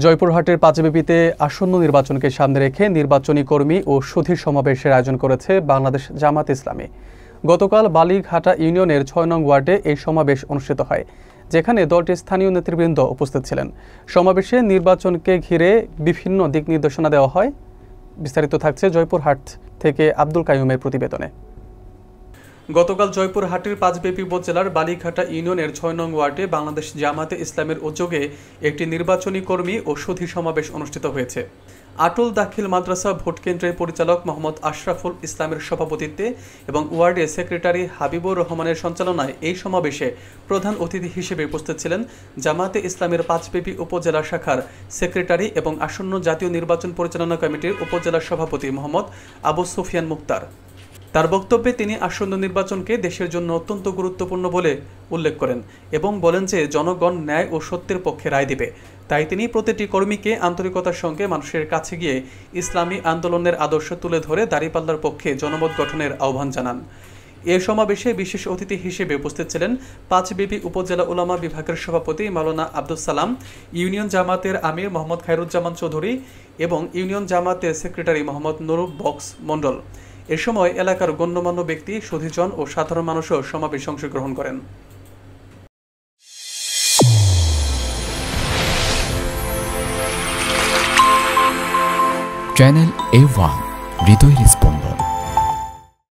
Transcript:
জয়পুরহাটের পাঁচবিবিতে আসন্ন নির্বাচনকে সামনে রেখে নির্বাচনী কর্মী ও সুধীর সমাবেশের আয়োজন করেছে বাংলাদেশ জামাত ইসলামী। গতকাল বালিঘাটা ইউনিয়নের ৬ নং ওয়ার্ডে এই সমাবেশ অনুষ্ঠিত হয়, যেখানে দলটির স্থানীয় নেতৃবৃন্দ উপস্থিত ছিলেন। সমাবেশে নির্বাচনকে ঘিরে বিভিন্ন দিক নির্দেশনা দেওয়া হয়। বিস্তারিত থাকছে জয়পুরহাট থেকে আব্দুল কাইয়ুমের প্রতিবেদনে। গতকাল জয়পুরহাটের পাঁচবিবি উপজেলার বালিঘাটা ইউনিয়নের ৬ নং ওয়ার্ডে বাংলাদেশ জামাতে ইসলামের উদ্যোগে একটি নির্বাচনী কর্মী ও সুধী সমাবেশ অনুষ্ঠিত হয়েছে। আটল দাখিল মাদ্রাসা ভোট কেন্দ্রের পরিচালক মোহাম্মদ আশরাফুল ইসলামের সভাপতিত্বে এবং ওয়ার্ডে সেক্রেটারি হাবিবুর রহমানের সঞ্চালনায় এই সমাবেশে প্রধান অতিথি হিসেবে উপস্থিত ছিলেন জামাতে ইসলামের পাঁচবিবি উপজেলা শাখার সেক্রেটারি এবং আসন্ন জাতীয় নির্বাচন পরিচালনা কমিটির উপজেলা সভাপতি মোহাম্মদ আবু সুফিয়ান মুক্তার। তার বক্তব্যে তিনি আসন্ন নির্বাচনকে দেশের জন্য অত্যন্ত গুরুত্বপূর্ণ বলে উল্লেখ করেন এবং বলেন যে জনগণ ন্যায় ও সত্যের পক্ষে রায় দিবে। তাই তিনি প্রতিটি কর্মীকে আন্তরিকতার সঙ্গে মানুষের কাছে গিয়ে ইসলামী আন্দোলনের আদর্শ তুলে ধরে দাঁড়িপাল্লার পক্ষে জনমত গঠনের আহ্বান জানান। এ সমাবেশে বিশেষ অতিথি হিসেবে উপস্থিত ছিলেন পাঁচবিবি উপজেলা উলামা বিভাগের সভাপতি মাওলানা আব্দুল সালাম, ইউনিয়ন জামাতের আমির মোহাম্মদ খায়রুজ্জামান চৌধুরী এবং ইউনিয়ন জামাতের সেক্রেটারি মোহাম্মদ নুরুল বক্স মণ্ডল। এ সময় এলাকার গণ্যমান্য ব্যক্তি, সুধীজন ও সাধারণ মানুষও সমাবেশে অংশগ্রহণ করেন। চ্যানেল A1 হৃদয়ের স্পন্দন।